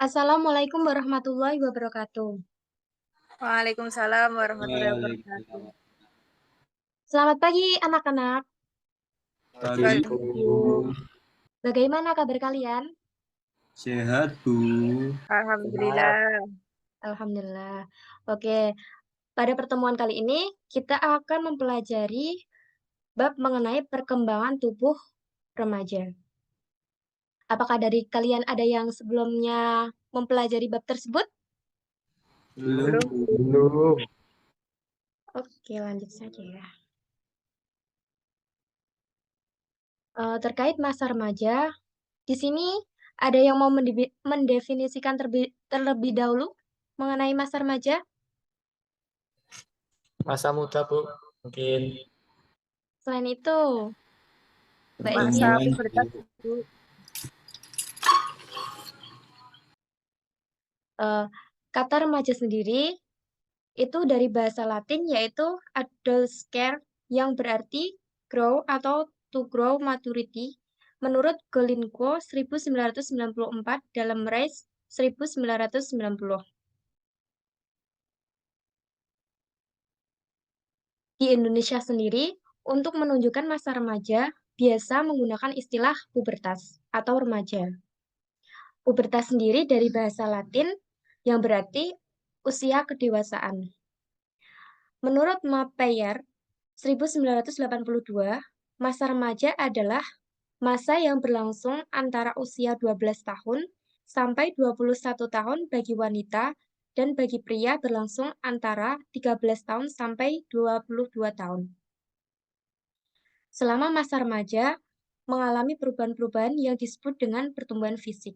Assalamualaikum warahmatullahi wabarakatuh. Waalaikumsalam warahmatullahi wabarakatuh. Waalaikumsalam. Selamat pagi anak-anak. Pagi Bu. Bagaimana kabar kalian? Sehat Bu. Alhamdulillah. Alhamdulillah. Oke, pada pertemuan kali ini kita akan mempelajari bab mengenai perkembangan tubuh remaja. Apakah dari kalian ada yang sebelumnya mempelajari bab tersebut? Belum. Belum. Oke, lanjut saja ya. Terkait masa remaja, di sini ada yang mau mendefinisikan terlebih dahulu mengenai masa remaja? Masa muda, Bu. Mungkin Selain itu, Mbak Masa Evin, Pertemuan pubertas Bu. Bu. kata remaja sendiri itu dari bahasa Latin yaitu adolescere yang berarti grow atau to grow maturity menurut Golinko 1994 dalam Rice 1990. Di Indonesia sendiri, untuk menunjukkan masa remaja, biasa menggunakan istilah pubertas atau remaja. Pubertas sendiri dari bahasa Latin yang berarti usia kedewasaan. Menurut Mapeyer 1982, masa remaja adalah masa yang berlangsung antara usia 12 tahun sampai 21 tahun bagi wanita dan bagi pria berlangsung antara 13 tahun sampai 22 tahun. Selama masa remaja, mengalami perubahan-perubahan yang disebut dengan pertumbuhan fisik.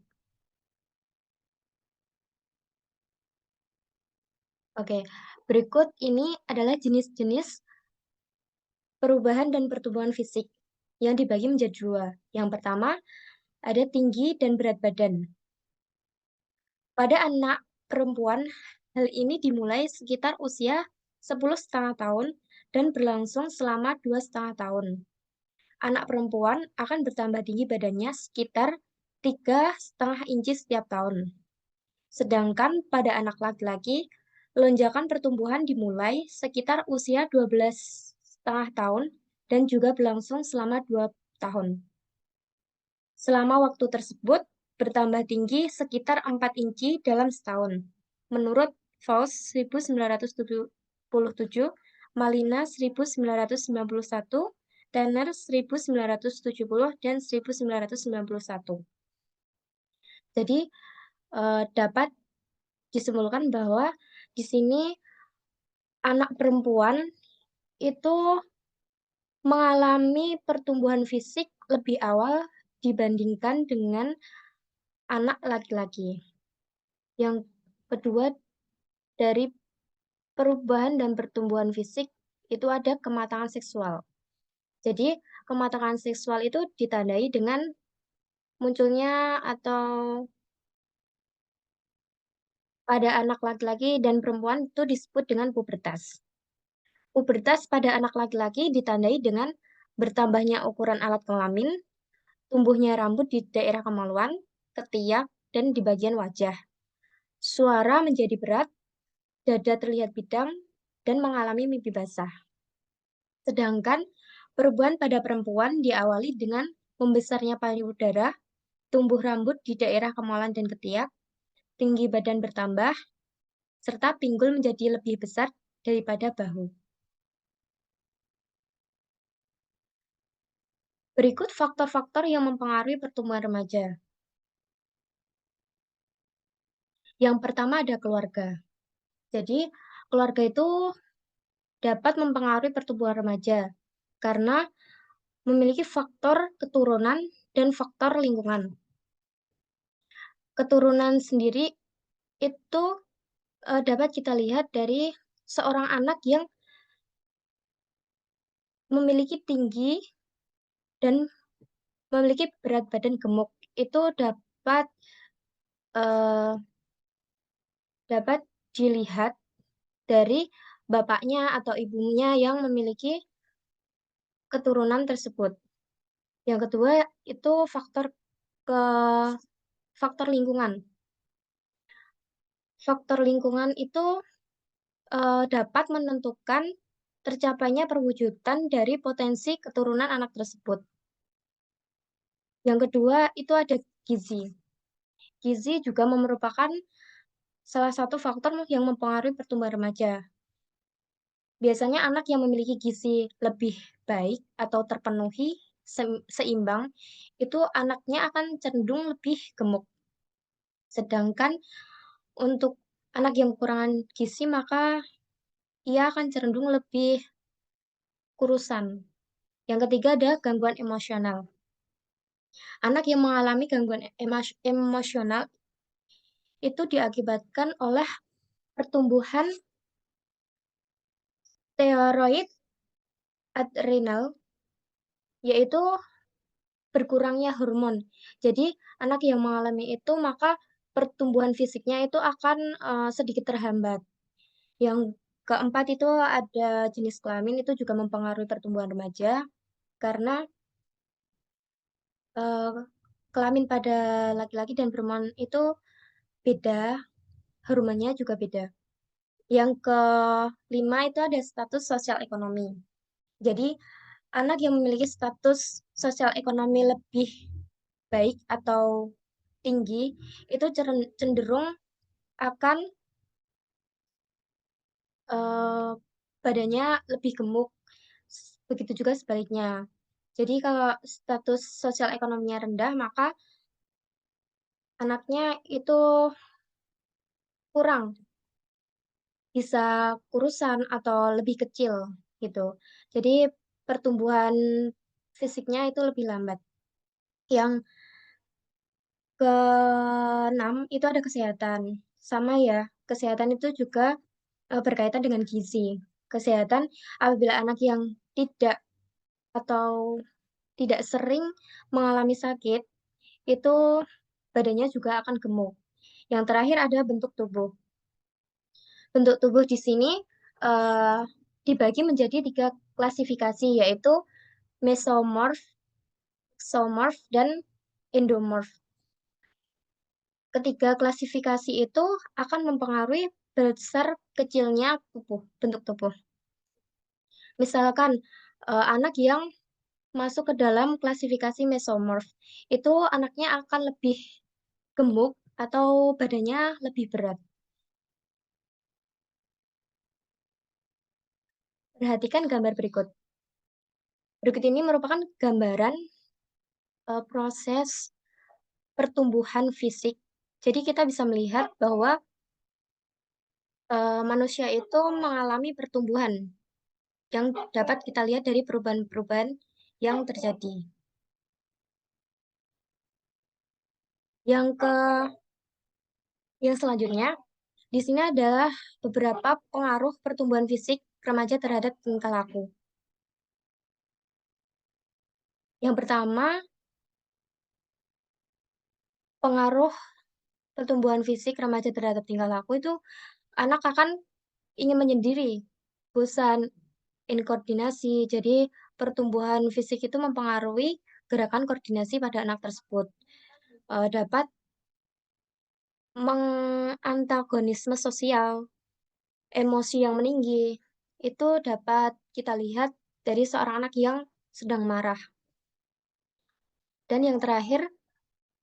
Oke, berikut ini adalah jenis-jenis perubahan dan pertumbuhan fisik yang dibagi menjadi dua. Yang pertama, ada tinggi dan berat badan. Pada anak perempuan, hal ini dimulai sekitar usia 10,5 tahun dan berlangsung selama 2,5 tahun. Anak perempuan akan bertambah tinggi badannya sekitar 3,5 inci setiap tahun. Sedangkan pada anak laki-laki, lonjakan pertumbuhan dimulai sekitar usia 12,5 tahun dan juga berlangsung selama 2 tahun. Selama waktu tersebut, bertambah tinggi sekitar 4 inci dalam setahun. Menurut Faust 1977, Malina 1991, Tanner 1970, dan 1991. Jadi, dapat disimpulkan bahwa di sini anak perempuan itu mengalami pertumbuhan fisik lebih awal dibandingkan dengan anak laki-laki. Yang kedua, dari perubahan dan pertumbuhan fisik itu ada kematangan seksual. Jadi, kematangan seksual itu ditandai dengan munculnya atau pada anak laki-laki dan perempuan itu disebut dengan pubertas. Pubertas pada anak laki-laki ditandai dengan bertambahnya ukuran alat kelamin, tumbuhnya rambut di daerah kemaluan, ketiak, dan di bagian wajah. Suara menjadi berat, dada terlihat bidang, dan mengalami mimpi basah. Sedangkan perubahan pada perempuan diawali dengan membesarnya payudara, tumbuh rambut di daerah kemaluan dan ketiak, tinggi badan bertambah, serta pinggul menjadi lebih besar daripada bahu. Berikut faktor-faktor yang mempengaruhi pertumbuhan remaja. Yang pertama ada keluarga. Jadi, keluarga itu dapat mempengaruhi pertumbuhan remaja karena memiliki faktor keturunan dan faktor lingkungan. Keturunan sendiri itu dapat kita lihat dari seorang anak yang memiliki tinggi dan memiliki berat badan gemuk. Itu eh, dapat dilihat dari bapaknya atau ibunya yang memiliki keturunan tersebut. Yang kedua itu ke faktor lingkungan. faktor lingkungan itu dapat menentukan tercapainya perwujudan dari potensi keturunan anak tersebut. Yang kedua itu ada gizi. Gizi juga merupakan salah satu faktor yang mempengaruhi pertumbuhan remaja. Biasanya anak yang memiliki gizi lebih baik atau terpenuhi seimbang, itu anaknya akan cenderung lebih gemuk. Sedangkan untuk anak yang kekurangan gizi, maka ia akan cenderung lebih kurusan. Yang ketiga ada gangguan emosional. Anak yang mengalami gangguan emosional itu diakibatkan oleh pertumbuhan steroid adrenal, yaitu berkurangnya hormon. Jadi anak yang mengalami itu maka pertumbuhan fisiknya itu akan sedikit terhambat. Yang keempat itu ada jenis kelamin itu juga mempengaruhi pertumbuhan remaja karena kelamin pada laki-laki dan perempuan itu beda, hormonnya juga beda. Yang kelima itu ada status sosial ekonomi. Jadi anak yang memiliki status sosial ekonomi lebih baik atau tinggi itu cenderung akan badannya lebih gemuk. Begitu juga sebaliknya. Jadi kalau status sosial ekonominya rendah, maka anaknya itu kurang, bisa kurusan atau lebih kecil gitu. Jadi pertumbuhan fisiknya itu lebih lambat. Yang keenam itu ada kesehatan. Sama ya, kesehatan itu juga berkaitan dengan gizi. Kesehatan apabila anak yang tidak atau tidak sering mengalami sakit, itu badannya juga akan gemuk. Yang terakhir ada bentuk tubuh. Bentuk tubuh di sini dibagi menjadi 3 klasifikasi, yaitu mesomorph, exomorph, dan endomorph. Ketiga klasifikasi itu akan mempengaruhi besar kecilnya bentuk tubuh. Misalkan anak yang masuk ke dalam klasifikasi mesomorph, itu anaknya akan lebih gemuk atau badannya lebih berat. Perhatikan gambar berikut. Berikut ini merupakan gambaran proses pertumbuhan fisik. Jadi kita bisa melihat bahwa manusia itu mengalami pertumbuhan yang dapat kita lihat dari perubahan-perubahan yang terjadi. Yang selanjutnya, di sini adalah beberapa pengaruh pertumbuhan fisik remaja terhadap tingkah laku. Yang pertama, pengaruh pertumbuhan fisik remaja terhadap tingkah laku itu anak akan ingin menyendiri, bosan, inkoordinasi. Jadi pertumbuhan fisik itu mempengaruhi gerakan koordinasi pada anak tersebut. Dapat mengantagonisme sosial, emosi yang meninggi, itu dapat kita lihat dari seorang anak yang sedang marah. Dan yang terakhir,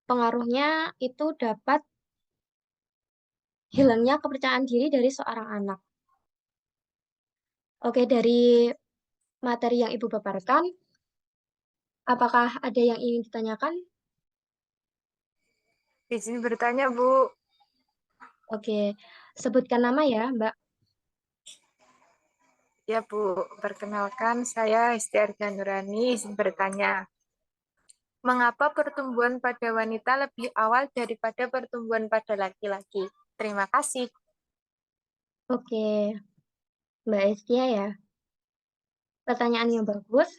pengaruhnya itu dapat hilangnya kepercayaan diri dari seorang anak. Oke, dari materi yang Ibu paparkan, apakah ada yang ingin ditanyakan? Izin bertanya, Bu. Oke, sebutkan nama ya, Mbak. Ya, Bu. Perkenalkan, saya Istiarja Nurani, izin bertanya. Mengapa pertumbuhan pada wanita lebih awal daripada pertumbuhan pada laki-laki? Terima kasih. Oke, Mbak Estia ya. Pertanyaan yang bagus.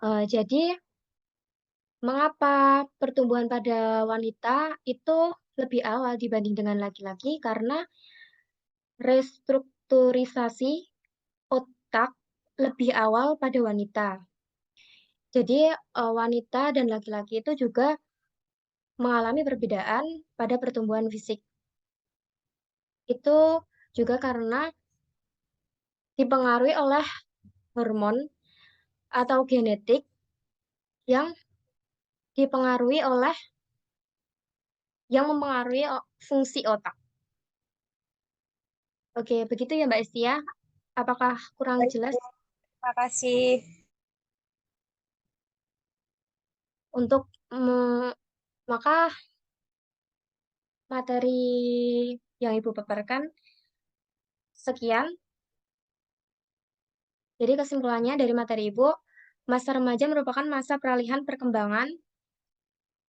Jadi, mengapa pertumbuhan pada wanita itu lebih awal dibanding dengan laki-laki? Karena restrukturisasi otak lebih awal pada wanita. Jadi, wanita dan laki-laki itu juga mengalami perbedaan pada pertumbuhan fisik. itu juga karena dipengaruhi oleh hormon atau genetik yang dipengaruhi oleh yang mempengaruhi fungsi otak. Oke, begitu ya Mbak Estia. Apakah kurang Baik, jelas? Bu. Terima kasih. Untuk maka materi yang Ibu paparkan sekian. Jadi kesimpulannya dari materi Ibu, masa remaja merupakan masa peralihan perkembangan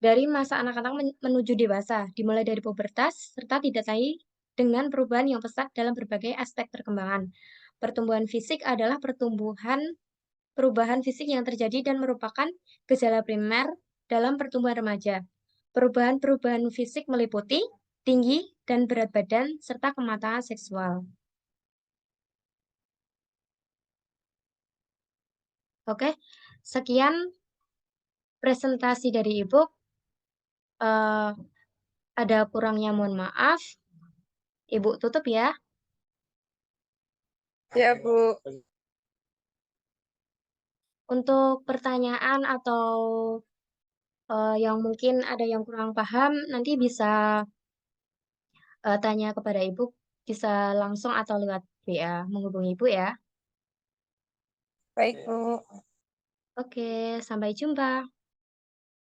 dari masa anak-anak menuju dewasa, dimulai dari pubertas, serta didatangi dengan perubahan yang pesat dalam berbagai aspek perkembangan. Pertumbuhan fisik adalah perubahan fisik yang terjadi dan merupakan gejala primer dalam pertumbuhan remaja. Perubahan-perubahan fisik meliputi tinggi dan berat badan, serta kematangan seksual. Oke, sekian presentasi dari Ibu. Ada kurangnya mohon maaf. Ibu tutup ya. Ya, Bu. Untuk pertanyaan atau yang mungkin ada yang kurang paham, nanti bisa tanya kepada Ibu, bisa langsung atau lewat WA menghubungi Ibu ya. Baik, Bu. Oke, sampai jumpa.